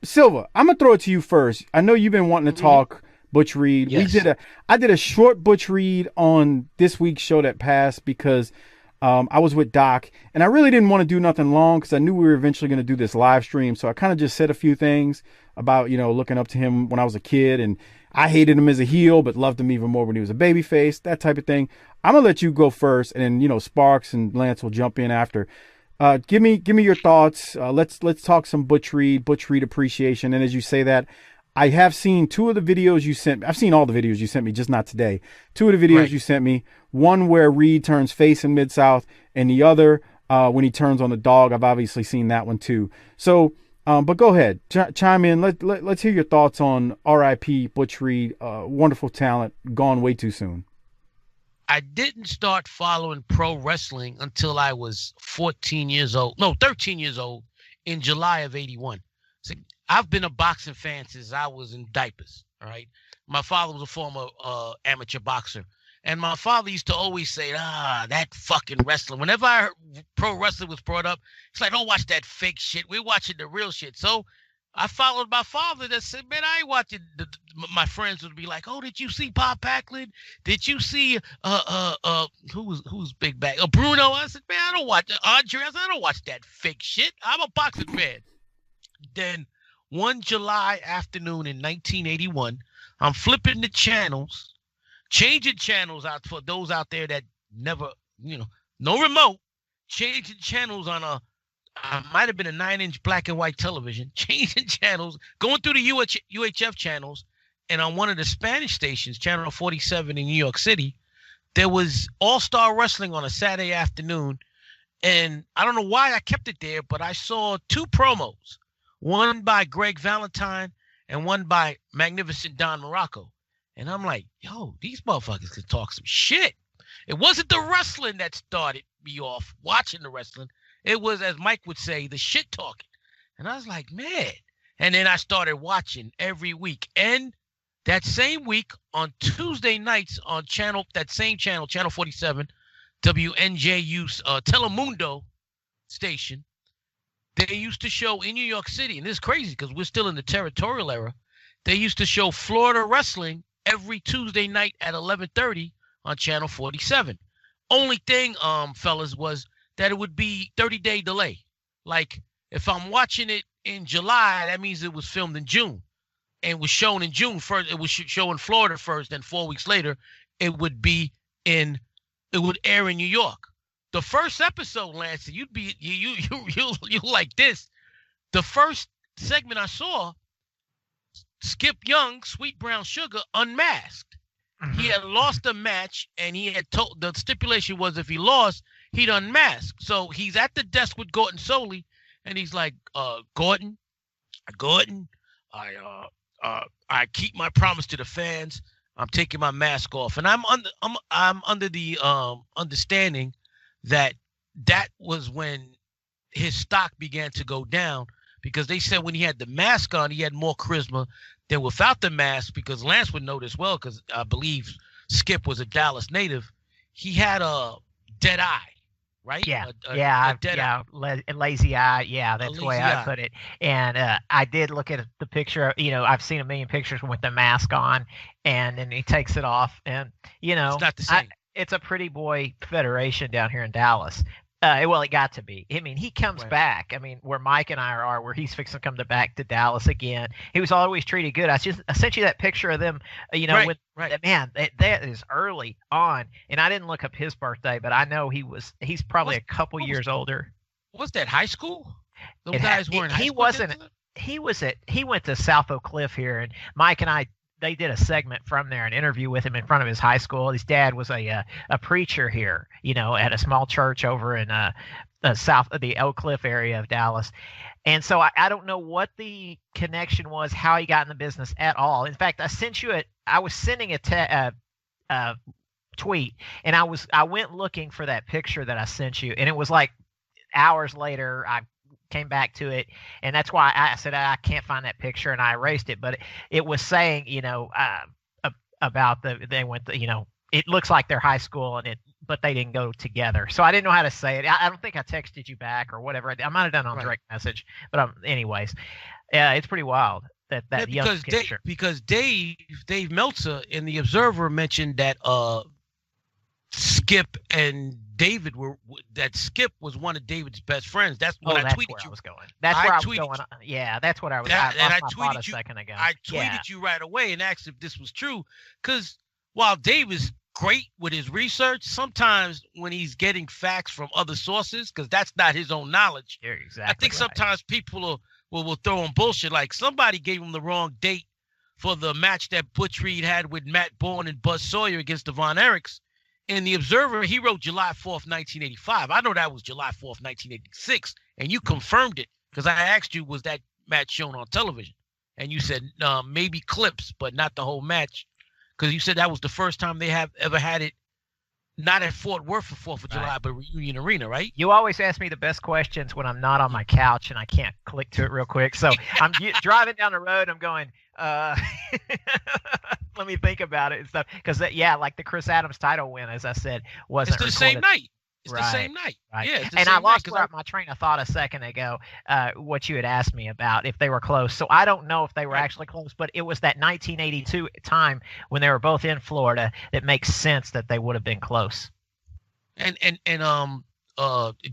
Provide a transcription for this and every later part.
Silva, I'm gonna throw it to you first. I know you've been wanting to talk Butch Reed. Yes. I did a short Butch Reed on this week's show that passed because I was with Doc, and I really didn't want to do nothing long because I knew we were eventually going to do this live stream. So I kind of just said a few things about, looking up to him when I was a kid, and I hated him as a heel, but loved him even more when he was a babyface, that type of thing. I'm gonna let you go first, and then Sparks and Lance will jump in after. Give me your thoughts. Let's talk some Butch Reed appreciation. And as you say that, I have seen two of the videos you sent. I've seen all the videos you sent me, just not today. Two of the videos you sent me. One where Reed turns face in Mid-South, and the other when he turns on the dog. I've obviously seen that one too. So, but go ahead, chime in. Let's hear your thoughts on R.I.P. Butch Reed. Wonderful talent, gone way too soon. I didn't start following pro wrestling until I was 13 years old in July of 81. So I've been a boxing fan since I was in diapers. All right. My father was a former amateur boxer. And my father used to always say, that fucking wrestling. Whenever I heard pro wrestling was brought up, it's like, don't watch that fake shit. We're watching the real shit. So I followed my father that said, man, I ain't watching. My friends would be like, oh, did you see Bob Backlund? Did you see who's big back? Bruno? I said, man, I don't watch Andre. I said, I don't watch that fake shit. I'm a boxing fan. Then one July afternoon in 1981, I'm flipping the channels, changing channels out for those out there that never, no remote, changing channels on might have been a 9-inch black and white television, changing channels, going through the UHF channels, and on one of the Spanish stations, Channel 47 in New York City, there was All-Star Wrestling on a Saturday afternoon, and I don't know why I kept it there, but I saw two promos, one by Greg Valentine and one by Magnificent Don Morocco, and I'm like, yo, these motherfuckers can talk some shit. It wasn't the wrestling that started me off watching the wrestling. It was, as Mike would say, the shit talking. And I was like, man. And then I started watching every week. And that same week on Tuesday nights on Channel 47, WNJU's Telemundo station, they used to show in New York City, and this is crazy because we're still in the territorial era, they used to show Florida wrestling every Tuesday night at 11:30 on Channel 47. Only thing, fellas, was that it would be 30-day delay. Like, if I'm watching it in July, that means it was filmed in June and was shown in June first. It was shown in Florida first, and 4 weeks later, it would air in New York. The first episode, Lance, you like this. The first segment I saw, Skip Young, Sweet Brown Sugar, unmasked. He had lost a match, and he had told the stipulation was if he lost, he'd unmask. So he's at the desk with Gordon Soley, and he's like, Gordon, I keep my promise to the fans. I'm taking my mask off, and I'm under the understanding that was when his stock began to go down, because they said when he had the mask on, he had more charisma than without the mask, because Lance would know this well, because I believe Skip was a Dallas native. He had a dead eye, right? Yeah, a dead eye. Lazy eye. Yeah, that's the way I eye. put it. And I did look at the picture. I've seen a million pictures with the mask on, and then he takes it off, and it's not the same. It's a pretty boy federation down here in Dallas. Well, it got to be. I mean, he comes back. I mean, where Mike and I are, where he's fixing to come back to Dallas again. He was always treated good. I sent you that picture of them, right. Man, that is early on. And I didn't look up his birthday, but I know he's probably a couple years older. Was that high school? Those guys were in high school? He wasn't. He went to South Oak Cliff here, and Mike and I, they did a segment from there, an interview with him in front of his high school. His dad was a preacher here, at a small church over in south of the Oak Cliff area of Dallas. And so I don't know what the connection was, how he got in the business at all. In fact, I was sending a tweet, and I went looking for that picture that I sent you, and it was like hours later I came back to it, and that's why I said I can't find that picture, and I erased it. But it was saying, about they went, it looks like their high school, but they didn't go together. So I didn't know how to say it. I don't think I texted you back or whatever. I might have done it on direct message, but anyways, Yeah, it's pretty wild that Yeah, young pitcher. because Dave Meltzer in the Observer mentioned that Skip and David Skip was one of David's best friends. That's when I that's tweeted where you. I was going. That's where I was going. Yeah, that's what I was. That, I and I lost my thought tweeted a you. second ago. I tweeted you right away and asked if this was true, because while Dave is great with his research, sometimes when he's getting facts from other sources, because that's not his own knowledge. You're exactly I think right. sometimes people will throw him bullshit. Like somebody gave him the wrong date for the match that Butch Reed had with Matt Bourne and Buzz Sawyer against the Von Erichs. In the Observer, he wrote July 4th, 1985. I know that was July 4th, 1986, and you confirmed it because I asked you, was that match shown on television? And you said maybe clips, but not the whole match, because you said that was the first time they have ever had it, not at Fort Worth for 4th of July, but Reunion Arena, right? You always ask me the best questions when I'm not on my couch and I can't click to it real quick. So I'm driving down the road. I'm going, let me think about it and stuff. Because, like the Chris Adams title win, as I said, wasn't It's the recorded. same night. It's Right. the same night. Right. Yeah, and I lost my train of thought a second ago, what you had asked me about if they were close. So I don't know if they were actually close, but it was that 1982 time when they were both in Florida that makes sense that they would have been close. And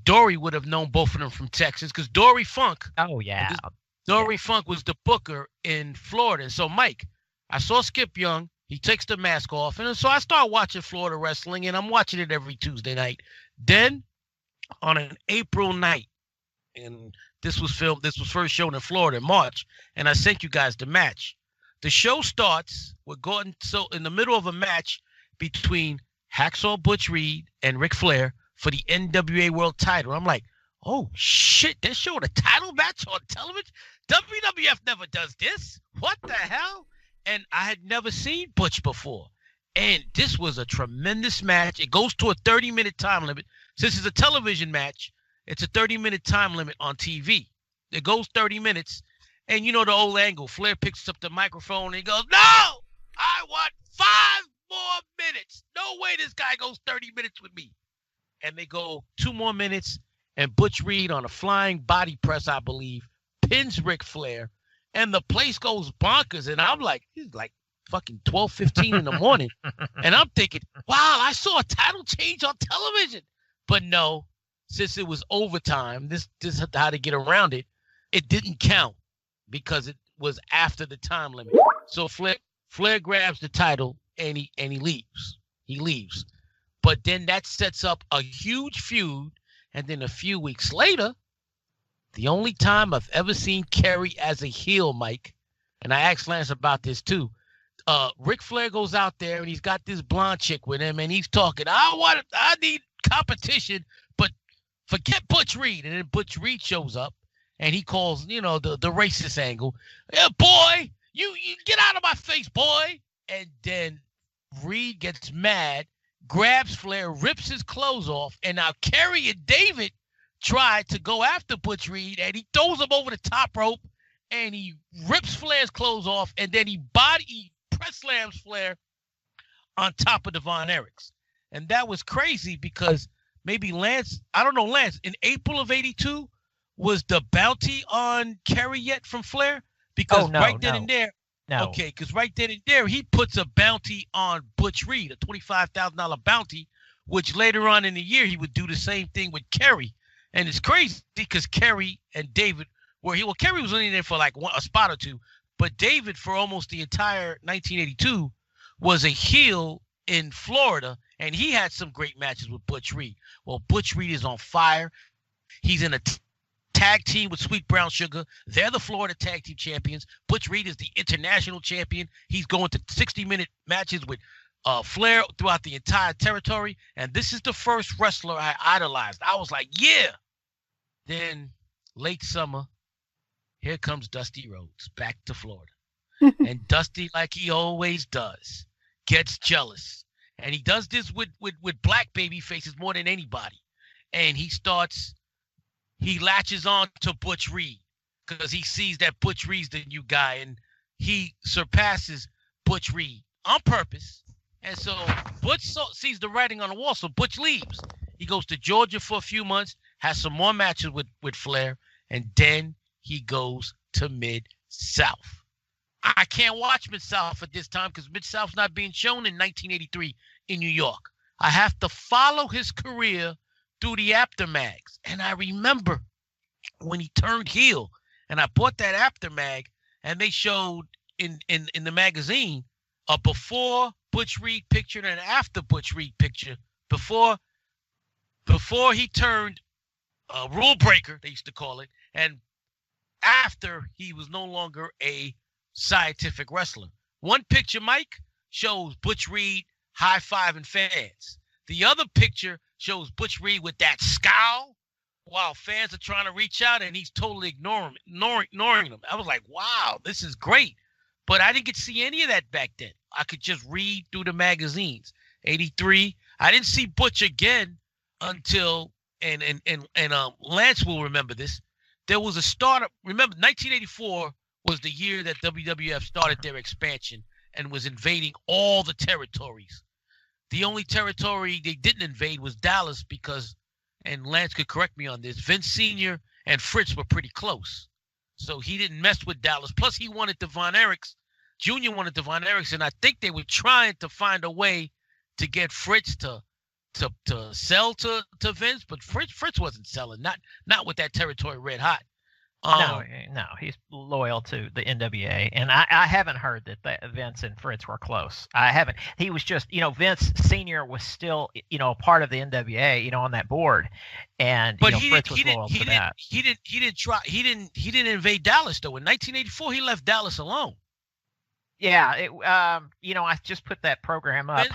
Dory would have known both of them from Texas, because Dory Funk. Oh yeah. Dory Funk was the booker in Florida. And so Mike, I saw Skip Young. He takes the mask off, and so I start watching Florida wrestling, and I'm watching it every Tuesday night. Then, on an April night, and this was first shown in Florida in March, and I sent you guys the match. The show starts with Gordon, so in the middle of a match between Hacksaw Butch Reed and Ric Flair for the NWA World Title. I'm like, oh shit, they're showing a title match on television? WWF never does this. What the hell? And I had never seen Butch before. And this was a tremendous match. It goes to a 30-minute time limit. Since it's a television match, it's a 30-minute time limit on TV. It goes 30 minutes. And you know the old angle. Flair picks up the microphone and he goes, no, I want 5 more minutes. No way this guy goes 30 minutes with me. And they go 2 more minutes. And Butch Reed, on a flying body press, I believe, pins Ric Flair. And the place goes bonkers. And I'm like, he's like fucking 12:15 in the morning. And I'm thinking, wow, I saw a title change on television. But no, since it was overtime, this is how to get around it. It didn't count because it was after the time limit. So Flair grabs the title and he leaves. He leaves. But then that sets up a huge feud. And then a few weeks later, the only time I've ever seen Kerry as a heel, Mike, and I asked Lance about this too. Ric Flair goes out there and he's got this blonde chick with him and he's talking, I need competition, but forget Butch Reed. And then Butch Reed shows up and he calls, the racist angle. Yeah, boy, you get out of my face, boy. And then Reed gets mad, grabs Flair, rips his clothes off, and now Kerry and David tried to go after Butch Reed, and he throws him over the top rope, and he rips Flair's clothes off, and then he press slams Flair on top of the Von Erichs. And that was crazy because maybe Lance, in April of 82, was the bounty on Kerry yet from Flair? Because and there, no. Okay, because right then and there, he puts a bounty on Butch Reed, a $25,000 bounty, which later on in the year, he would do the same thing with Kerry. And it's crazy because Kerry and David Kerry was only in there for like a spot or two, but David for almost the entire 1982 was a heel in Florida, and he had some great matches with Butch Reed. Well, Butch Reed is on fire. He's in a tag team with Sweet Brown Sugar. They're the Florida Tag Team Champions. Butch Reed is the international champion. He's going to 60-minute matches with Flair throughout the entire territory. And this is the first wrestler I idolized. I was like, yeah. Then late summer, here comes Dusty Rhodes back to Florida. And Dusty, like he always does, gets jealous. And he does this with black baby faces more than anybody. And he latches on to Butch Reed because he sees that Butch Reed's the new guy, and he surpasses Butch Reed on purpose. And so Butch sees the writing on the wall, so Butch leaves. He goes to Georgia for a few months, has some more matches with Flair, and then he goes to Mid-South. I can't watch Mid-South at this time because Mid-South's not being shown in 1983 in New York. I have to follow his career through the Aftermags. And I remember when he turned heel, and I bought that Aftermag, and they showed in the magazine a before Butch Reed picture and an after Butch Reed picture. Before he turned rule breaker, they used to call it, and after he was no longer a scientific wrestler. One picture, Mike, shows Butch Reed high-fiving fans. The other picture shows Butch Reed with that scowl while fans are trying to reach out, and he's totally ignoring them. I was like, wow, this is great. But I didn't get to see any of that back then. I could just read through the magazines. 83, I didn't see Butch again until, and Lance will remember this, there was a startup. Remember, 1984 was the year that WWF started their expansion and was invading all the territories. The only territory they didn't invade was Dallas because, and Lance could correct me on this, Vince Sr. and Fritz were pretty close. So he didn't mess with Dallas. Plus, he wanted the Von Erichs. Junior wanted the Von Erichs, and I think they were trying to find a way to get Fritz to sell to Vince, but Fritz wasn't selling, not with that territory red hot. No, he's loyal to the NWA, and I haven't heard that Vince and Fritz were close. I haven't. He was just, Vince Senior was still, part of the NWA, on that board, and Fritz was loyal to that. He didn't invade Dallas though. In 1984, he left Dallas alone. Yeah, I just put that program up.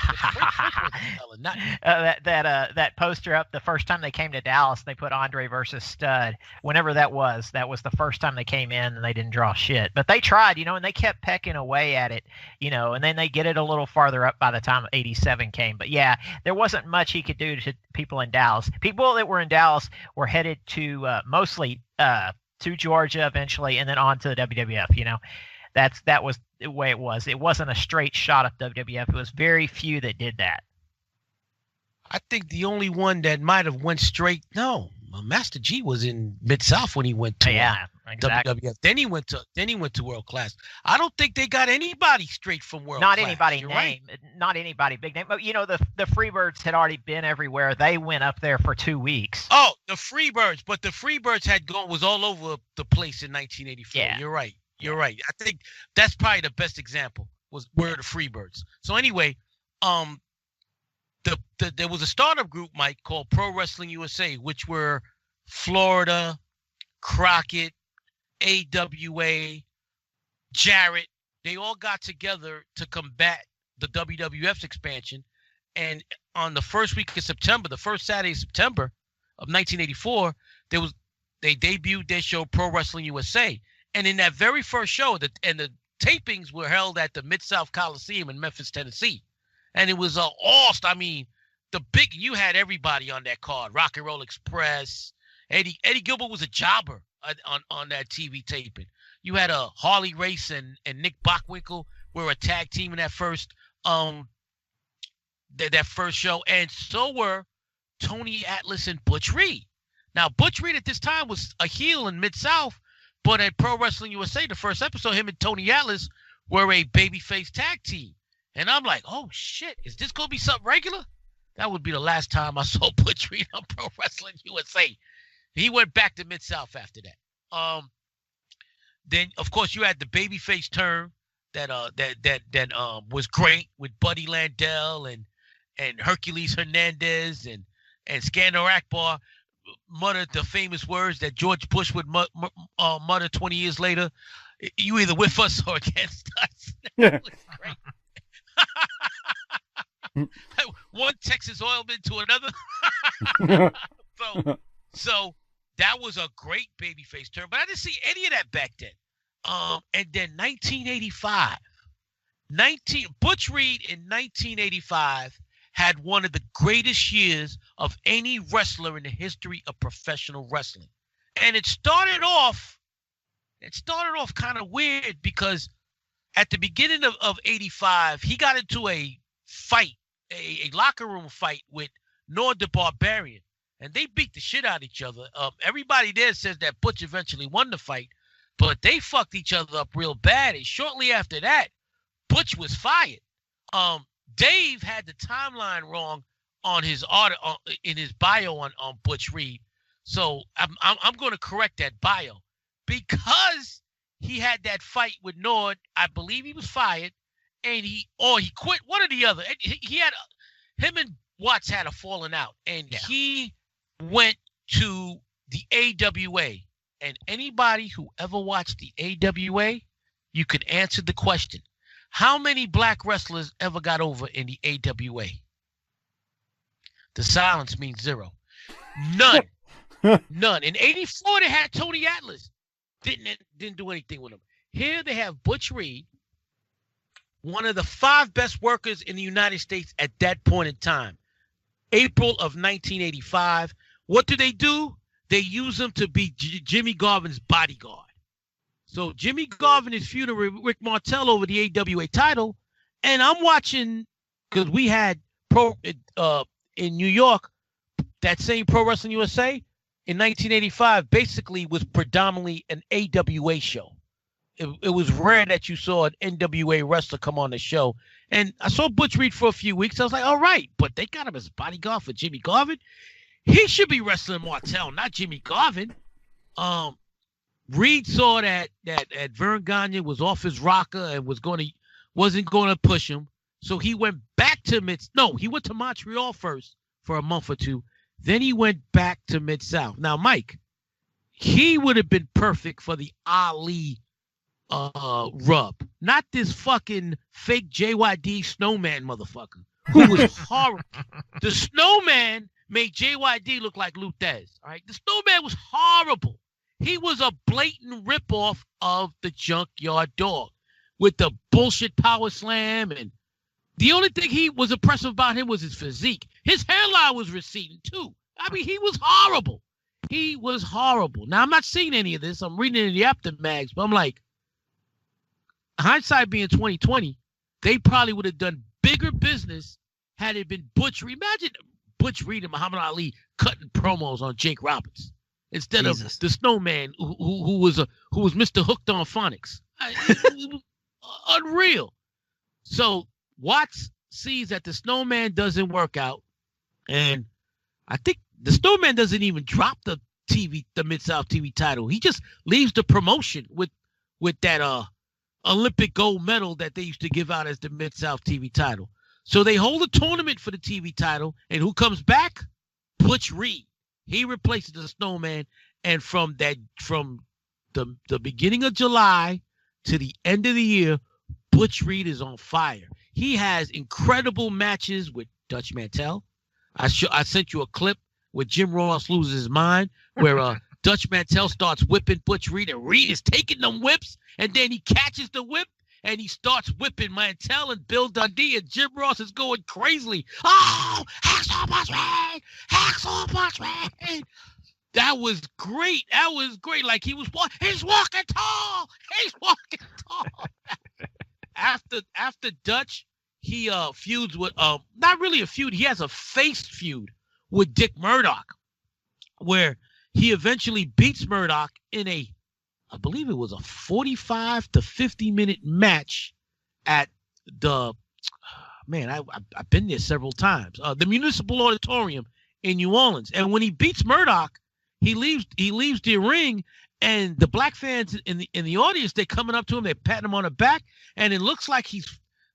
That poster up the first time they came to Dallas. They put Andre versus Stud. Whenever that was the first time they came in, and they didn't draw shit. But they tried, and they kept pecking away at it, and then they get it a little farther up by the time 87 came. But yeah, there wasn't much he could do to people in Dallas. People that were in Dallas were headed to mostly to Georgia eventually, and then on to the WWF. That was the way it was. It wasn't a straight shot at WWF. It was very few that did that. I think the only one that might have went straight, Master G was in Mid-South when he went to exactly. WWF. Then he went to World Class. I don't think they got anybody straight from World Not Class. Anybody You're name, right. Not anybody big name. But the Freebirds had already been everywhere. They went up there for 2 weeks. Oh, the Freebirds, but the Freebirds was all over the place in 1984. Yeah. You're right. You're right. I think that's probably the best example were the Freebirds. So anyway, there was a startup group, Mike, called Pro Wrestling USA, which were Florida, Crockett, AWA, Jarrett. They all got together to combat the WWF's expansion. And on the first week of September, the first Saturday of September of 1984, they debuted their show Pro Wrestling USA. And in that very first show, the tapings were held at the Mid-South Coliseum in Memphis, Tennessee. And it was you had everybody on that card. Rock and Roll Express. Eddie Gilbert was a jobber on that TV taping. You had a Harley Race and Nick Bockwinkel were a tag team in that first that first show. And so were Tony Atlas and Butch Reed. Now, Butch Reed at this time was a heel in Mid-South. But at Pro Wrestling USA, the first episode, him and Tony Atlas were a babyface tag team. And I'm like, oh, shit, is this going to be something regular? That would be the last time I saw Butch Reed on Pro Wrestling USA. He went back to Mid-South after that. Then, of course, you had the babyface turn that was great with Buddy Landell and Hercules Hernandez and Skandar Akbar. Muttered the famous words that George Bush would mutter 20 years later. You either with us or against us. That was great. One Texas oilman to another. So that was a great babyface turn, but I didn't see any of that back then. And then 1985, Butch Reed in 1985 had one of the greatest years of any wrestler in the history of professional wrestling. And it started off kind of weird because at the beginning of 85, he got into a fight, a locker room fight with Nord the Barbarian. And they beat the shit out of each other. Everybody there says that Butch eventually won the fight. but they fucked each other up real bad. And shortly after that, Butch was fired. Dave had the timeline wrong on his order in his bio on Butch Reed. So I'm going to correct that bio because he had that fight with Nord. I believe he was fired, and he quit. One or the other. He had him and Watts had a falling out, and he went to the AWA. And anybody who ever watched the AWA, you could answer the question: how many black wrestlers ever got over in the AWA? The silence means zero. None. None. In '84, they had Tony Atlas. Didn't do anything with him. Here they have Butch Reed, one of the 5 best workers in the United States at that point in time. April of 1985. What do? They use him to be Jimmy Garvin's bodyguard. So Jimmy Garvin is feuding with Rick Martel over the AWA title, and I'm watching because we had in New York, that same Pro Wrestling USA in 1985 basically was predominantly an AWA show. It was rare that you saw an NWA wrestler come on the show. And I saw Butch Reed for a few weeks. I was like, all right, but they got him as bodyguard for Jimmy Garvin. He should be wrestling Martel, not Jimmy Garvin. Reed saw that Vern Gagne was off his rocker and wasn't going to push him. So he went back to he went to Montreal first for a month or two. Then he went back to Mid-South. Now, Mike, he would have been perfect for the Ali rub. Not this fucking fake JYD snowman motherfucker who was horrible. The snowman made JYD look like Luthez. All right. The snowman was horrible. He was a blatant ripoff of the Junkyard Dog with the bullshit power slam. And the only thing he was impressive about him was his physique. His hairline was receding too. I mean, he was horrible. He was horrible. Now, I'm not seeing any of this. I'm reading it in the aftermags, but I'm like, hindsight being 2020, they probably would have done bigger business had it been Butch Reed. Imagine Butch Reed and Muhammad Ali cutting promos on Jake Roberts instead of the snowman who was Mr. Hooked on Phonics. It was unreal. So Watts sees that the snowman doesn't work out, and I think the snowman doesn't even drop the Mid-South TV title. He just leaves the promotion with that Olympic gold medal that they used to give out as the Mid-South TV title. So they hold a tournament for the TV title, and who comes back? Butch Reed. He replaces the snowman, and from the beginning of July to the end of the year, Butch Reed is on fire. He has incredible matches with Dutch Mantel. I sent you a clip where Jim Ross loses his mind, where Dutch Mantel starts whipping Butch Reed, and Reed is taking them whips, and then he catches the whip, and he starts whipping Mantel and Bill Dundee, and Jim Ross is going crazily. Oh, Hacksaw Butch Reed! Hacksaw Butch Reed! That was great. That was great. Like he's walking tall. He's walking tall. After Dutch, he feuds with not really a feud. He has a face feud with Dick Murdoch, where he eventually beats Murdoch in I believe it was a 45 to 50 minute match at the I've been there several times. The Municipal Auditorium in New Orleans. And when he beats Murdoch, he leaves the ring, and the black fans in the audience, they're coming up to him, they're patting him on the back, and it looks like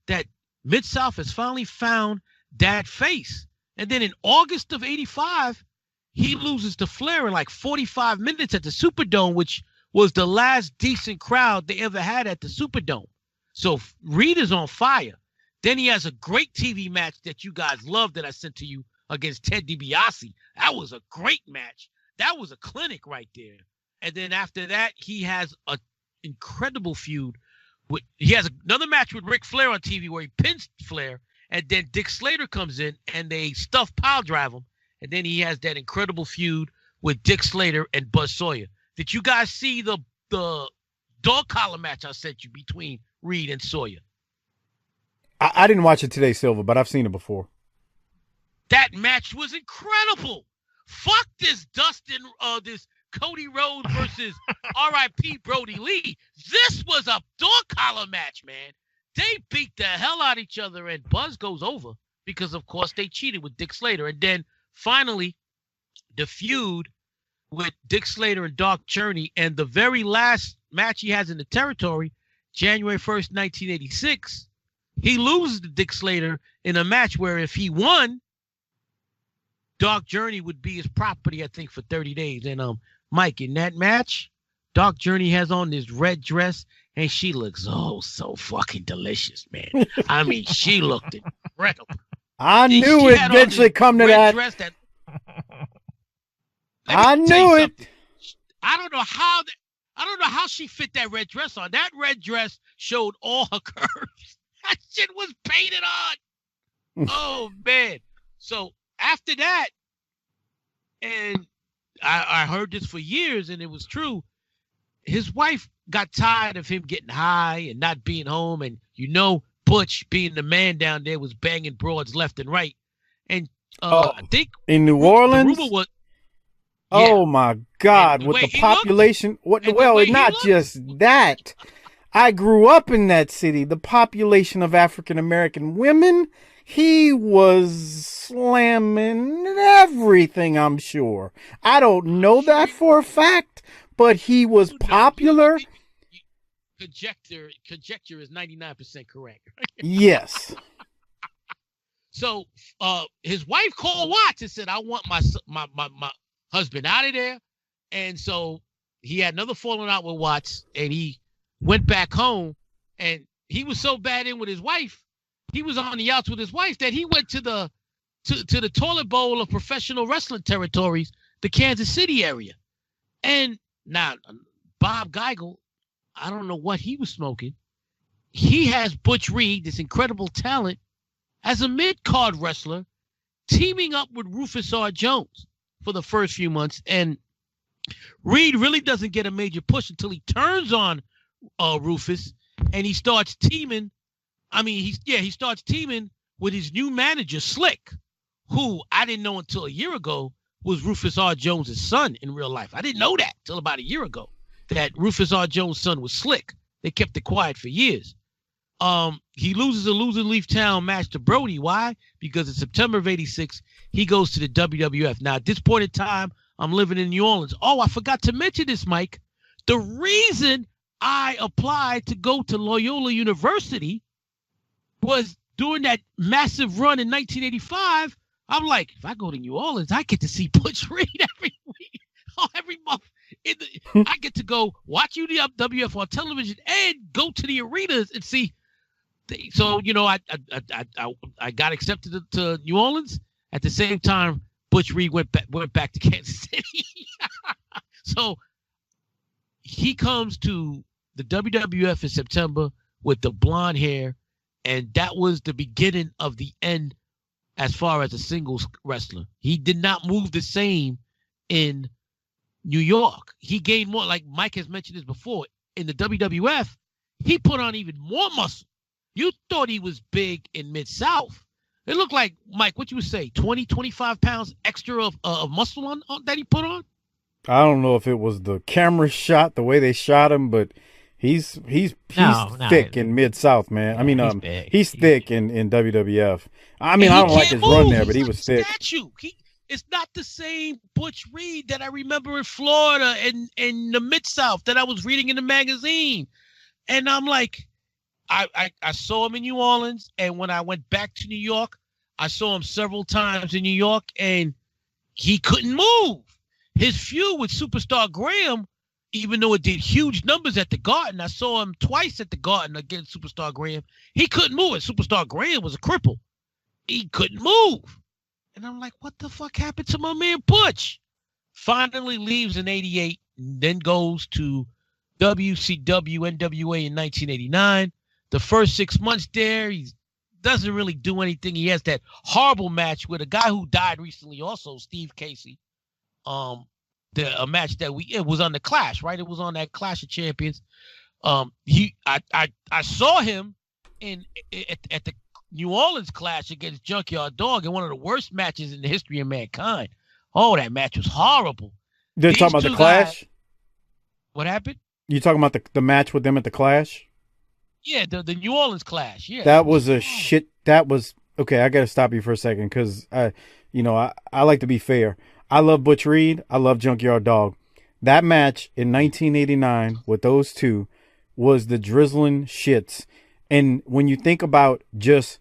that Mid-South has finally found that face. And then in August of 85, he loses to Flair in like 45 minutes at the Superdome, which was the last decent crowd they ever had at the Superdome. So Reed is on fire. Then he has a great TV match that you guys love that I sent to you against Ted DiBiase. That was a great match. That was a clinic right there. And then after that, he has an incredible feud. He has another match with Ric Flair on TV where he pins Flair, and then Dick Slater comes in and they stuff pile drive him. And then he has that incredible feud with Dick Slater and Buzz Sawyer. Did you guys see the dog collar match I sent you between Reed and Sawyer? I didn't watch it today, Silva, but I've seen it before. That match was incredible. Fuck this Cody Rhodes versus R.I.P. Brody Lee. This was a dog collar match, man. They beat the hell out of each other, and Buzz goes over because, of course, they cheated with Dick Slater. And then finally, the feud with Dick Slater and Dark Journey, and the very last match he has in the territory, January 1st, 1986, he loses to Dick Slater in a match where if he won, Dark Journey would be his property, I think, for 30 days. And Mike, in that match, Dark Journey has on this red dress, and she looks so fucking delicious, man. I mean, she looked incredible. I knew it eventually come to that. I knew it. I don't know how she fit that red dress on. That red dress showed all her curves. That shit was painted on. Oh man. So after that, and I heard this for years, and it was true. His wife got tired of him getting high and not being home, and Butch, being the man down there, was banging broads left and right. And I think in New Orleans, the rumor was, oh my God, with the population. Not just that. I grew up in that city. The population of African American women, he was slamming everything, I'm sure. I don't know that for a fact, but he was popular. Conjecture is 99% correct. Yes. So his wife called Watts and said, I want my husband out of there. And so he had another falling out with Watts, and he went back home, and he was so bad in with his wife, he was on the outs with his wife, that he went to the toilet bowl of professional wrestling territories, the Kansas City area. And now Bob Geigel, I don't know what he was smoking. He has Butch Reed, this incredible talent, as a mid-card wrestler, teaming up with Rufus R. Jones for the first few months. And Reed really doesn't get a major push until he turns on Rufus, and he starts teaming. He starts teaming with his new manager, Slick, who I didn't know until a year ago was Rufus R. Jones' son in real life. I didn't know that till about a year ago, that Rufus R. Jones' son was Slick. They kept it quiet for years. He loses a loser leave town match to Brody. Why? Because in September of '86, he goes to the WWF. Now, at this point in time, I'm living in New Orleans. Oh, I forgot to mention this, Mike. The reason I applied to go to Loyola University was during that massive run in 1985. I'm like, if I go to New Orleans, I get to see Butch Reed every week, every month. I get to go watch UWF on television and go to the arenas and see. So, I got accepted to New Orleans. At the same time, Butch Reed went back to Kansas City. So he comes to the WWF in September with the blonde hair, and that was the beginning of the end as far as a singles wrestler. He did not move the same in New York. He gained more, like Mike has mentioned this before. In the WWF, he put on even more muscle. You thought he was big in Mid-South. It looked like, Mike, what you would say, 20, 25 pounds extra of muscle on that he put on? I don't know if it was the camera shot, the way they shot him, but he's thick in Mid-South, man. I mean, he's thick in WWF. I mean, I don't like his run there, but he was thick. It's not the same Butch Reed that I remember in Florida and in the Mid-South that I was reading in the magazine. And I'm like, I saw him in New Orleans, and when I went back to New York, I saw him several times in New York, and he couldn't move. His feud with Superstar Graham, even though it did huge numbers at the Garden, I saw him twice at the Garden against Superstar Graham. He couldn't move it. Superstar Graham was a cripple. He couldn't move. And I'm like, what the fuck happened to my man Butch? Finally leaves in '88, then goes to WCW NWA in 1989. The first 6 months there, he doesn't really do anything. He has that horrible match with a guy who died recently also, Steve Casey. A match that it was on the Clash, right? It was on that Clash of Champions. I saw him at the New Orleans Clash against Junkyard Dog in one of the worst matches in the history of mankind. Oh, that match was horrible. They're talking about the Clash? What happened? You talking about the match with them at the Clash? Yeah, the New Orleans Clash. Yeah, that was a shit. That was okay. I got to stop you for a second because I like to be fair. I love Butch Reed. I love Junkyard Dog. That match in 1989 with those two was the drizzling shits. And when you think about just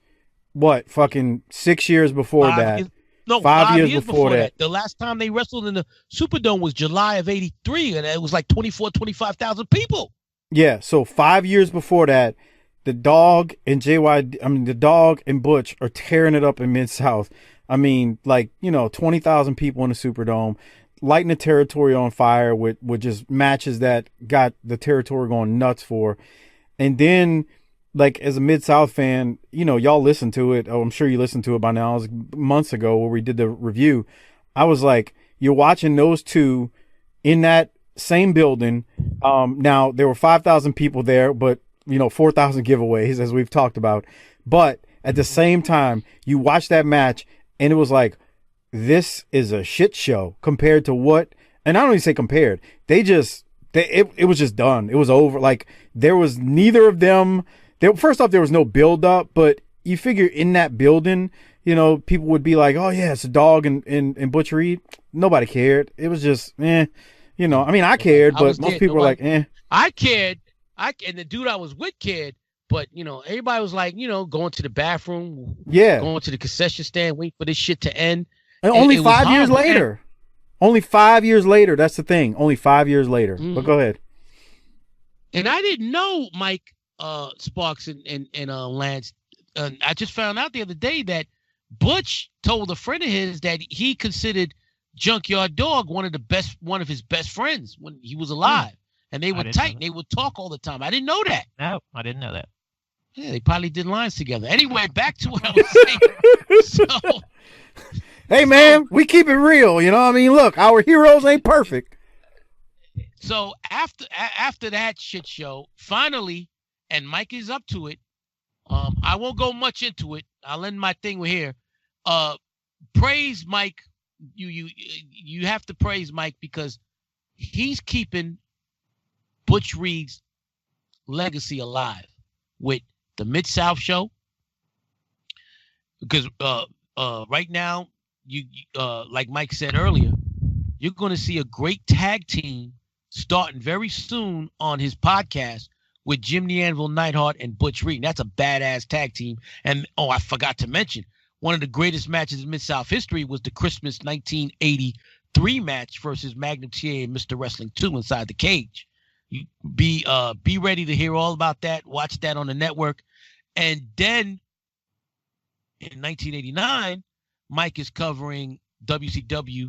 what fucking 6 years before that. No, 5 years before that. The last time they wrestled in the Superdome was July of 83, and it was like 25,000 people. Yeah, so 5 years before that, the Dog and the Dog and Butch are tearing it up in Mid-South. I mean, 20,000 people in the Superdome, lighting the territory on fire with just matches that got the territory going nuts for. And then, as a Mid-South fan, y'all listen to it. Oh, I'm sure you listened to it by now. It was months ago where we did the review. I was like, you're watching those two in that same building. Now, there were 5,000 people there, but, 4,000 giveaways, as we've talked about. But at the same time, you watch that match, and it was like, this is a shit show compared to what, and I don't even say compared. It was just done. It was over. There was neither of them. First off, there was no build up, but you figure in that building, people would be like, oh yeah, it's a Dog and Butch Reed. Nobody cared. It was just, I mean, I cared, but most people were like, eh. I cared. And the dude I was with cared, but everybody was like, going to the bathroom, going to the concession stand, waiting for this shit to end. And only 5 years later. Only 5 years later. That's the thing. Only 5 years later. Mm-hmm. But go ahead. And I didn't know Mike Sparks and Lance. I just found out the other day that Butch told a friend of his that he considered Junkyard Dog one of his best friends when he was alive. And they were tight. And they would talk all the time. I didn't know that. No, I didn't know that. Yeah, they probably did lines together. Anyway, back to what I was saying. Hey, man, we keep it real. I mean, look, our heroes ain't perfect. So after that shit show, finally, and Mike is up to it. I won't go much into it. I'll end my thing here. Praise Mike. You have to praise Mike because he's keeping Butch Reed's legacy alive with the Mid-South show. Because right now, you like Mike said earlier, you're going to see a great tag team starting very soon on his podcast with Jim the Anvil Neidhart and Butch Reed. That's a badass tag team. And I forgot to mention, one of the greatest matches in Mid-South history was the Christmas 1983 match versus Magnum TA and Mr. Wrestling 2 inside the cage. You be ready to hear all about that. Watch that on the network. And then in 1989, Mike is covering WCW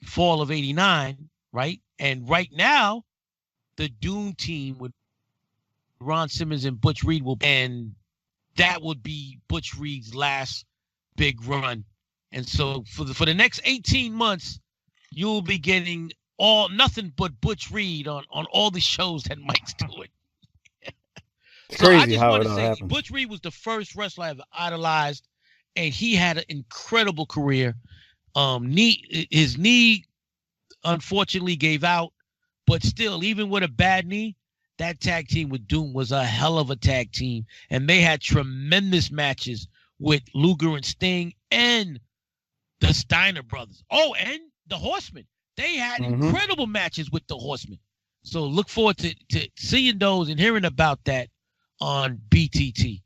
fall of 89, right? And right now, the Doom team with Ron Simmons and Butch Reed and that would be Butch Reed's last big run. And so for the next 18 months, you'll be getting nothing but Butch Reed on all the shows that Mike's doing. So crazy I just want to say, happens. Butch Reed was the first wrestler I ever idolized, and he had an incredible career. His knee unfortunately gave out, but still, even with a bad knee, that tag team with Doom was a hell of a tag team, and they had tremendous matches with Luger and Sting and the Steiner brothers. Oh, and the Horsemen. They had incredible matches with the Horsemen. So look forward to seeing those and hearing about that on BTT.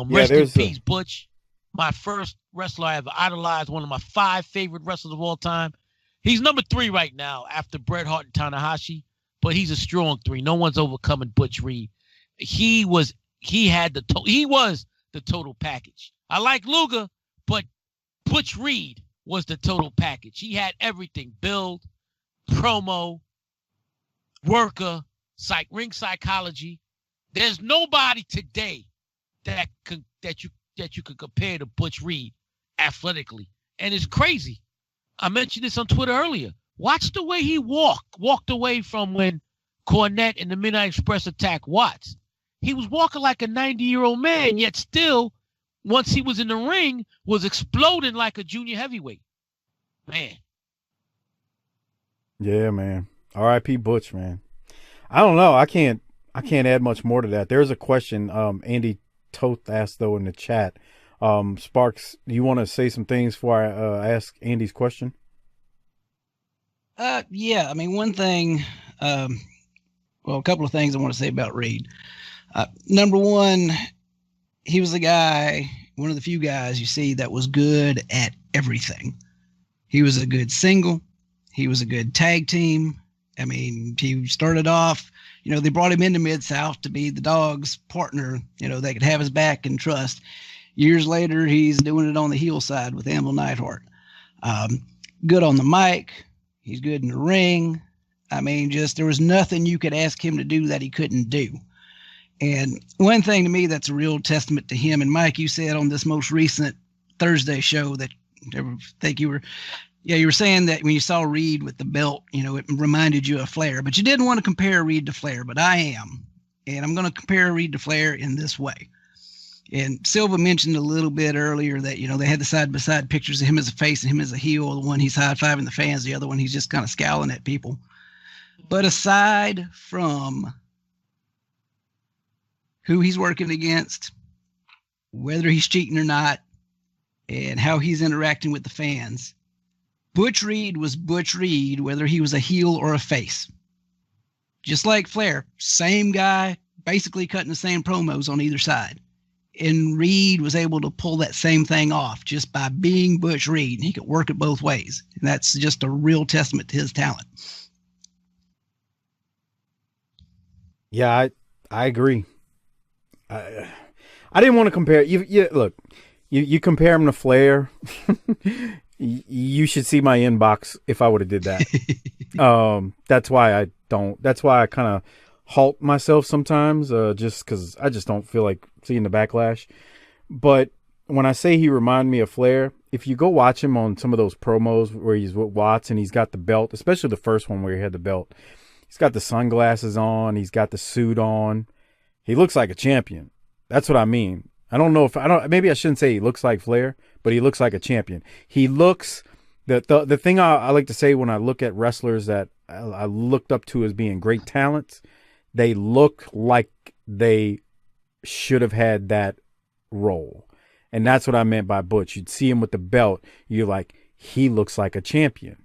Rest in peace, Butch. My first wrestler I ever idolized, one of my 5 favorite wrestlers of all time. He's number 3 right now after Bret Hart and Tanahashi, but he's a strong 3. No one's overcoming Butch Reed. He was the total package. I like Luger, but Butch Reed was the total package. He had everything: build, promo, worker, ring psychology. There's nobody today that you could compare to Butch Reed athletically. And it's crazy. I mentioned this on Twitter earlier. Watch the way he walked away from when Cornette and the Midnight Express attacked Watts. He was walking like a 90-year-old man, yet still, once he was in the ring, was exploding like a junior heavyweight. Man. Yeah, man. R.I.P. Butch, man. I don't know. I can't add much more to that. There's a question Andy Toth asked though in the chat. Sparks, do you want to say some things before I ask Andy's question? Yeah. I mean, one thing, well, a couple of things I want to say about Reed. Number one, he was the guy, one of the few guys you see that was good at everything. He was a good single. He was a good tag team. I mean, he started off, they brought him into Mid-South to be the Dog's partner, they could have his back and trust. Years later, he's doing it on the heel side with Amble Neidhart. Good on the mic. He's good in the ring. I mean, just there was nothing you could ask him to do that he couldn't do. And one thing to me that's a real testament to him, and Mike, you said on this most recent Thursday show that I think you were saying that when you saw Reed with the belt, it reminded you of Flair, but you didn't want to compare Reed to Flair, but I am. And I'm going to compare Reed to Flair in this way. And Silva mentioned a little bit earlier that, they had the side-by-side pictures of him as a face and him as a heel. The one he's high-fiving the fans, the other one he's just kind of scowling at people. But aside from who he's working against, whether he's cheating or not, and how he's interacting with the fans, Butch Reed was Butch Reed, whether he was a heel or a face. Just like Flair, same guy, basically cutting the same promos on either side. And Reed was able to pull that same thing off just by being Butch Reed. And he could work it both ways. And that's just a real testament to his talent. Yeah, I agree. I didn't want to compare. Look, you compare him to Flair. You should see my inbox if I would have did that. That's why I don't. That's why I kind of halt myself sometimes, just because I just don't feel like seeing the backlash. But when I say he reminded me of Flair, if you go watch him on some of those promos where he's with Watts and he's got the belt, especially the first one where he had the belt, he's got the sunglasses on, he's got the suit on. He looks like a champion. That's what I mean. Maybe I shouldn't say he looks like Flair, but he looks like a champion. He looks, the thing I like to say when I look at wrestlers that I looked up to as being great talents, they look like they should have had that role. And that's what I meant by Butch. You'd see him with the belt. You're like, he looks like a champion.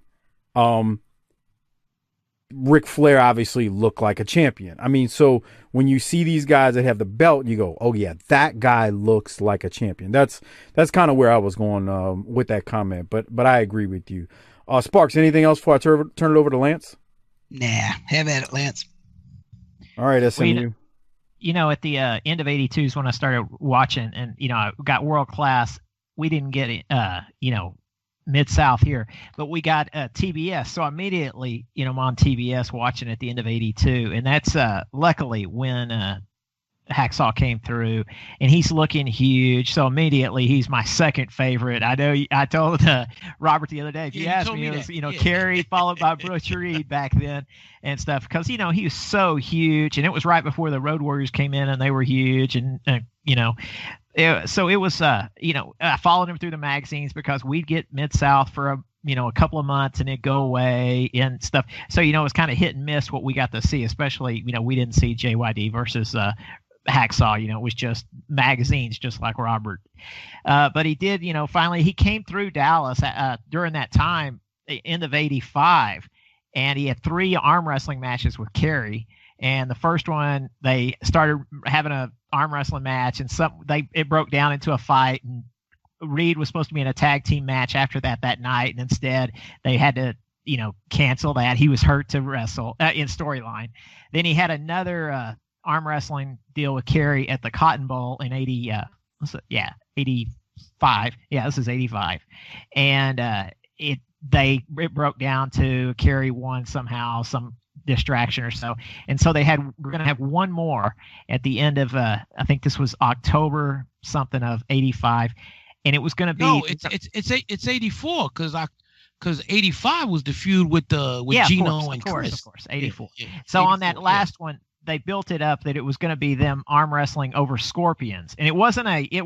Ric Flair obviously looked like a champion. I mean, so when you see these guys that have the belt, you go, oh yeah, that guy looks like a champion. That's kind of where I was going with that comment. But I agree with you. Sparks, anything else before I turn it over to Lance? Nah, have at it, Lance. All right, SMU. At the end of '82 is when I started watching, and I got World Class. We didn't get it, Mid-South here, but we got TBS. So immediately, I'm on TBS watching at the end of '82, and that's luckily when Hacksaw came through, and he's looking huge. So immediately, he's my second favorite. I know I told Robert the other day, if you asked me, it was Kerry followed by Butch Reed back then and stuff, because he was so huge, and it was right before the Road Warriors came in, and they were huge, and so it was I followed him through the magazines because we'd get Mid-South for a couple of months and it'd go away and stuff. So it was kind of hit and miss what we got to see, especially we didn't see JYD versus Hacksaw. It was just magazines, just like Robert. But he did, finally he came through Dallas during that time, end of '85, and he had 3 arm wrestling matches with Kerry. And the first one, they started having a arm wrestling match, and it broke down into a fight. And Reed was supposed to be in a tag team match after that night, and instead they had to, cancel that. He was hurt to wrestle in storyline. Then he had another arm wrestling deal with Kerry at the Cotton Bowl in '85. Yeah, this is '85, and it broke down to Kerry won somehow, some distraction or so, and so we're going to have one more at the end of I think this was October something of '85, and it was going to be it's '84 because '85 was the feud with Gino and Chris. Of course, '84. So on that last one, they built it up that it was going to be them arm wrestling over Scorpions, and it was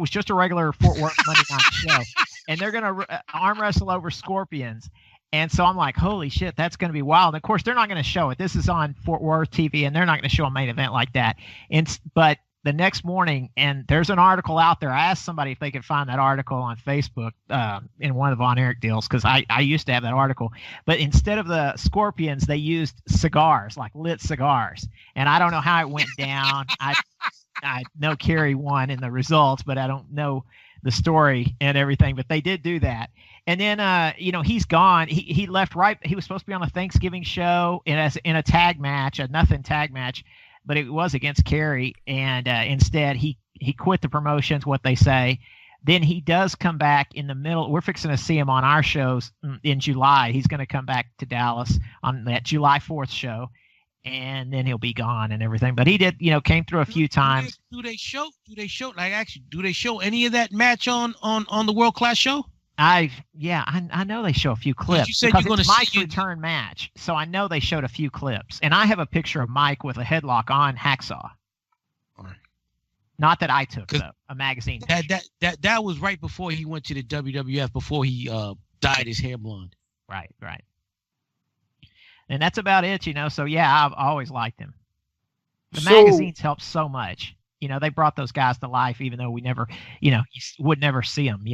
just a regular Fort Worth Monday night show, and they're going to arm wrestle over Scorpions. And so I'm like, holy shit, that's going to be wild. Of course, they're not going to show it. This is on Fort Worth TV, and they're not going to show a main event like that. But the next morning, and there's an article out there. I asked somebody if they could find that article on Facebook in one of the Von Erich deals, because I used to have that article. But instead of the Scorpions, they used cigars, like lit cigars. And I don't know how it went down. I know Kerry won in the results, but I don't know the story and everything. But they did do that. And then, he's gone. He left right. He was supposed to be on a Thanksgiving show in a tag match, a nothing tag match, but it was against Kerry. And instead, he quit the promotions, what they say. Then he does come back in the middle. We're fixing to see him on our shows in July. He's going to come back to Dallas on that July 4th show. And then he'll be gone and everything. But he did, came through a few times. Do they show any of that match on the World Class show? I know they show a few clips. You said you're going to see Mike's return match, so I know they showed a few clips. And I have a picture of Mike with a headlock on Hacksaw. Right. Not that I took, though, a magazine. That was right before he went to the WWF, before he dyed his hair blonde. Right. And that's about it, So, yeah, I've always liked him. The magazines help so much. They brought those guys to life, even though we never, you would never see them,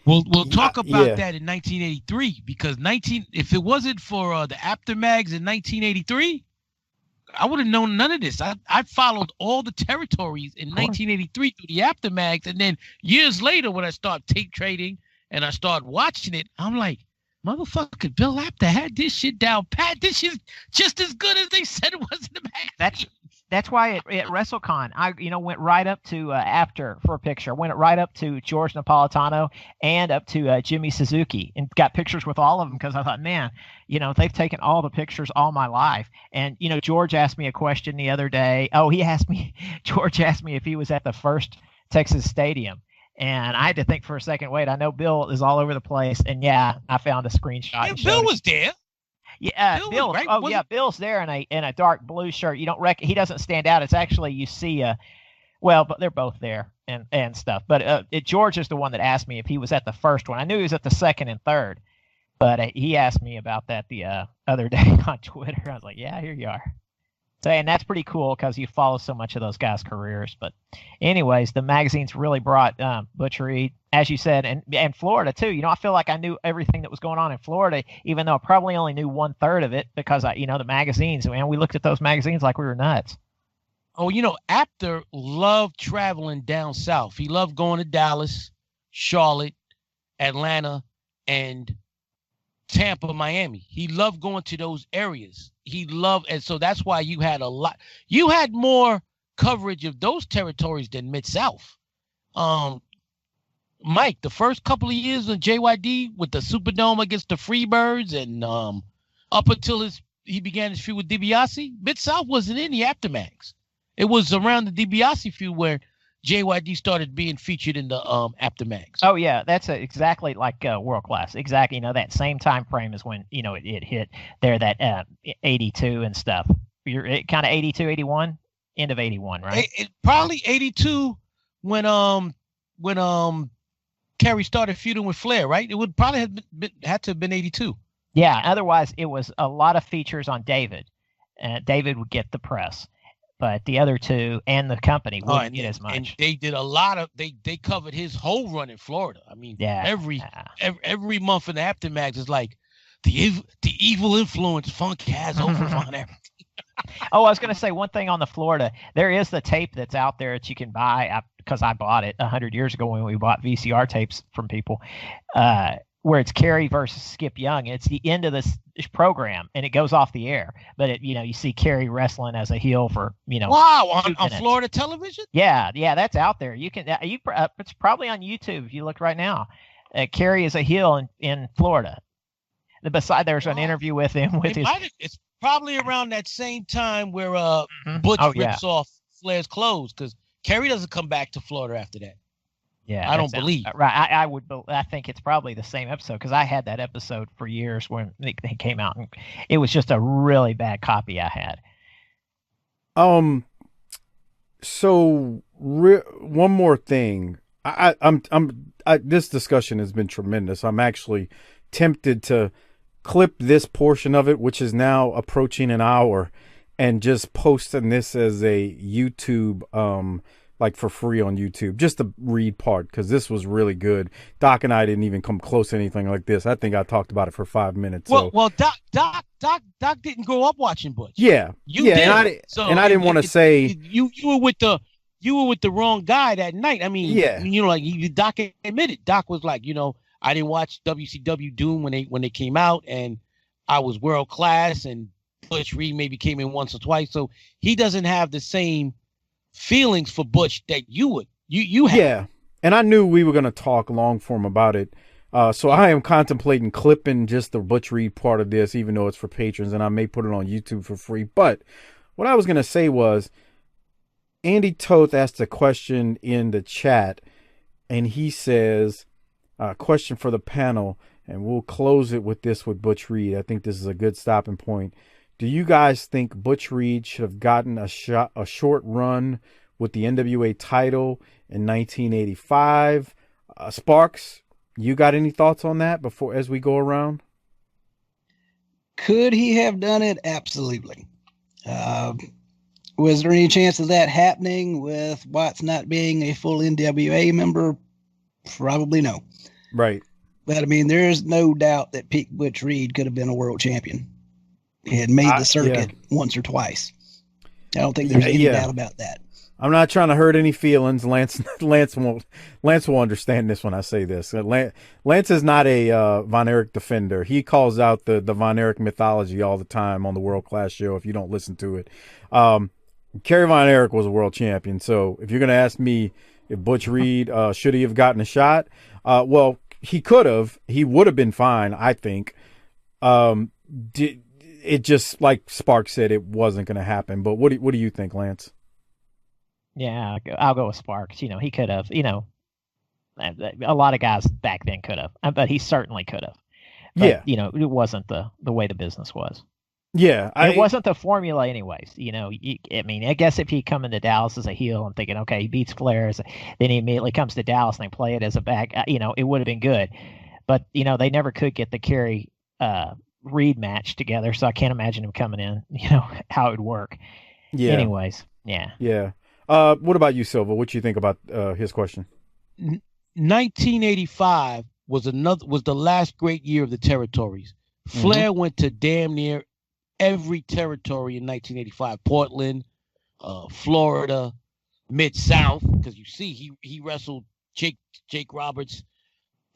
We'll talk about that in 1983, because if it wasn't for the Aftermags in 1983, I would have known none of this. I followed all the territories in 1983 through the Aftermags, and then years later when I start tape trading and I start watching it, I'm like, motherfucker, Bill Apter had this shit down pat. This shit just as good as they said it was in the magazine. That's why at WrestleCon, I went right up to Apter for a picture. Went right up to George Napolitano and up to Jimmy Suzuki, and got pictures with all of them, because I thought, man, they've taken all the pictures all my life. And George asked me a question the other day. George asked me if he was at the first Texas Stadium. And I had to think for a second. Wait, I know Bill is all over the place, and yeah, I found a screenshot. Yeah, Bill was there. Yeah, Bill. Right? Oh, yeah, Bill's there in a dark blue shirt. You don't he doesn't stand out. It's actually, you see, but they're both there and stuff. But George is the one that asked me if he was at the first one. I knew he was at the second and third, but he asked me about that the other day on Twitter. I was like, yeah, here you are. So, and that's pretty cool, because you follow so much of those guys' careers. But anyways, the magazines really brought Butch Reed, as you said, and Florida too. I feel like I knew everything that was going on in Florida, even though I probably only knew 1/3 of it, because the magazines, man, we looked at those magazines like we were nuts. Oh, Apter loved traveling down south. He loved going to Dallas, Charlotte, Atlanta, and Tampa, Miami. He loved going to those areas. And so that's why you had more coverage of those territories than Mid-South. Mike, the first couple of years of JYD with the Superdome against the Freebirds, and up until he began his feud with DiBiase, Mid-South wasn't in the Aftermags. It was around the DiBiase feud where JYD started being featured in the Aftermags. Oh yeah, that's exactly like World Class. Exactly, that same time frame is when it hit there, that 82 and stuff. You're kind of 82, 81, end of 81, right? It probably 82 when Kerry started feuding with Flair, right? It would probably had to have been 82. Yeah, otherwise it was a lot of features on David. David would get the press. But the other two and the company wouldn't get as much. And they did a lot of they covered his whole run in Florida. I mean, every month in the Aftermags is like the evil influence Funk has over Von Erich. Oh, I was going to say one thing on the Florida. There is the tape that's out there that you can buy, because I bought it 100 years ago when we bought VCR tapes from people. Where it's Kerry versus Skip Young. It's the end of this program, and it goes off the air. But you see Kerry wrestling as a heel for Wow, on Florida television. Yeah, that's out there. You can it's probably on YouTube if you look right now. Kerry is a heel in Florida. There's an interview with him It's probably around that same time where Butch rips off Flair's clothes, because Kerry doesn't come back to Florida after that. Yeah, I don't believe. Right, I think it's probably the same episode, because I had that episode for years when they came out, and it was just a really bad copy I had. So one more thing. This discussion has been tremendous. I'm actually tempted to clip this portion of it, which is now approaching an hour, and just posting this as a YouTube, like for free on YouTube, just the Reed part, because this was really good. Doc and I didn't even come close to anything like this. I think I talked about it for 5 minutes. Well, Doc didn't grow up watching Butch. Yeah, you did. And I didn't want to say you were with the wrong guy that night. I mean, like Doc admitted. Doc was like, I didn't watch WCW Doom when they came out, and I was world class, and Butch Reed maybe came in once or twice, so he doesn't have the same feelings for Butch that you would. You have. Yeah, and I knew we were going to talk long form about it, so I am contemplating clipping just the Butch Reed part of this, even though it's for patrons, and I may put it on YouTube for free. But what I was going to say was, Andy Toth asked a question in the chat, and he says, question for the panel, and we'll close it with this with Butch Reed. I think this is a good stopping point. Do you guys think Butch Reed should have gotten a short run with the NWA title in 1985? Sparks, you got any thoughts on that before as we go around? Could he have done it? Absolutely. Was there any chance of that happening with Watts not being a full NWA member? Probably no. Right. But I mean, there's no doubt that peak Butch Reed could have been a world champion. He had made the circuit once or twice. I don't think there's any doubt about that. I'm not trying to hurt any feelings. Lance will understand this when I say this. Lance is not a Von Erich defender. He calls out the Von Erich mythology all the time on the World Class show. If you don't listen to it, Kerry Von Erich was a world champion. So if you're going to ask me if Butch Reed should he have gotten a shot, well, he could have. He would have been fine, I think. It just, like Spark said, it wasn't going to happen. But what do you think, Lance? Yeah, I'll go with Sparks. He could have. A lot of guys back then could have, but he certainly could have. But, it wasn't the way the business was. Yeah, it wasn't the formula, anyways. I guess if he come into Dallas as a heel and thinking, okay, he beats Flair, then he immediately comes to Dallas and they play it as a back. It would have been good, but they never could get the Kerry Reed match together, so I can't imagine him coming in. How it would work. Yeah. Anyways, yeah. Yeah. What about you, Silva? What you think about his question? 1985 was the last great year of the territories. Flair went to damn near every territory in 1985. Portland, Florida, Mid-South, because you see he wrestled Jake Roberts,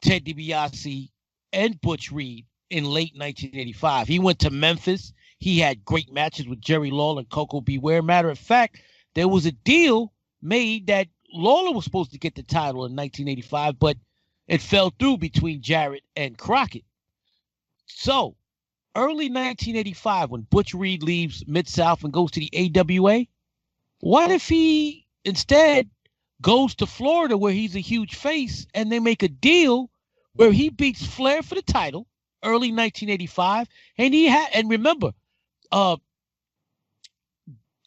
Ted DiBiase, and Butch Reed in late 1985. He went to Memphis. He had great matches with Jerry Lawler and Coco Beware. Matter of fact, there was a deal made that Lawler was supposed to get the title in 1985, but it fell through between Jarrett and Crockett. So, early 1985, when Butch Reed leaves Mid-South and goes to the AWA, what if he instead goes to Florida where he's a huge face and they make a deal where he beats Flair for the title early 1985, and remember,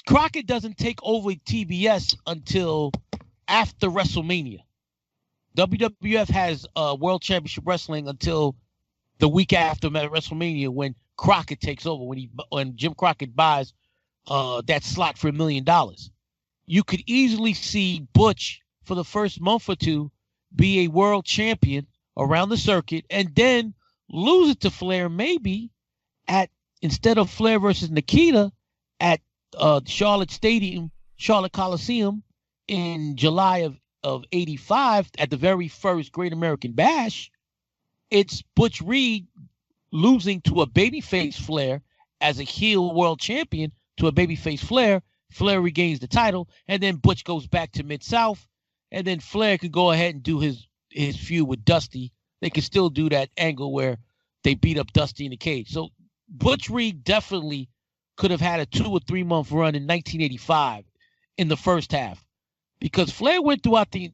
Crockett doesn't take over TBS until after WrestleMania. WWF has World Championship Wrestling until the week after WrestleMania, when Crockett takes over, when Jim Crockett buys that slot for $1 million. You could easily see Butch for the first month or two be a world champion around the circuit, and then lose it to Flair maybe instead of Flair versus Nikita at Charlotte Coliseum in July of 85 at the very first Great American Bash. It's Butch Reed losing to a babyface Flair as a heel world champion to a babyface Flair. Flair regains the title, and then Butch goes back to Mid-South, and then Flair could go ahead and do his feud with Dusty. They could still do that angle where they beat up Dusty in the cage. So Butch Reed definitely could have had a 2 or 3 month run in 1985 in the first half, because Flair went throughout the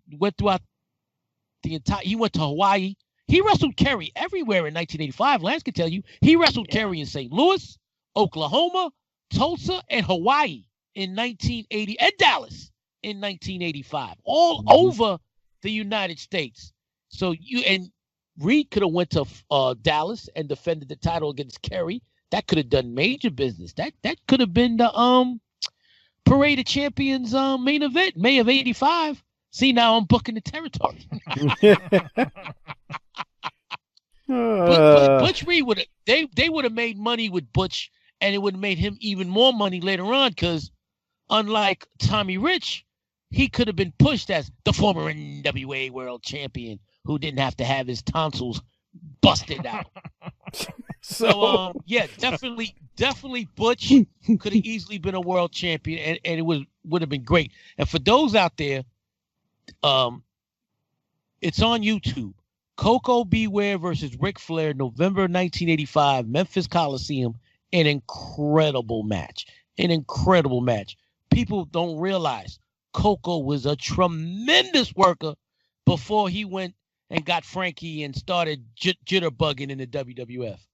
entire. He went to Hawaii. He wrestled Kerry everywhere in 1985. Lance can tell you he wrestled Kerry in St. Louis, Oklahoma, Tulsa, and Hawaii in 1980, and Dallas in 1985, all over the United States. So Reed could have went to Dallas and defended the title against Kerry. That could have done major business. That could have been the Parade of Champions main event, May of '85. See, now I'm booking the territory. But Butch Reed would have they would have made money with Butch, and it would have made him even more money later on, because unlike Tommy Rich, he could have been pushed as the former NWA World Champion who didn't have to have his tonsils busted out. So yeah, definitely Butch could have easily been a world champion, and it would have been great. And for those out there, it's on YouTube. Coco Beware versus Ric Flair, November 1985, Memphis Coliseum. An incredible match. People don't realize Coco was a tremendous worker before he went and got Frankie and started jitterbugging in the WWF.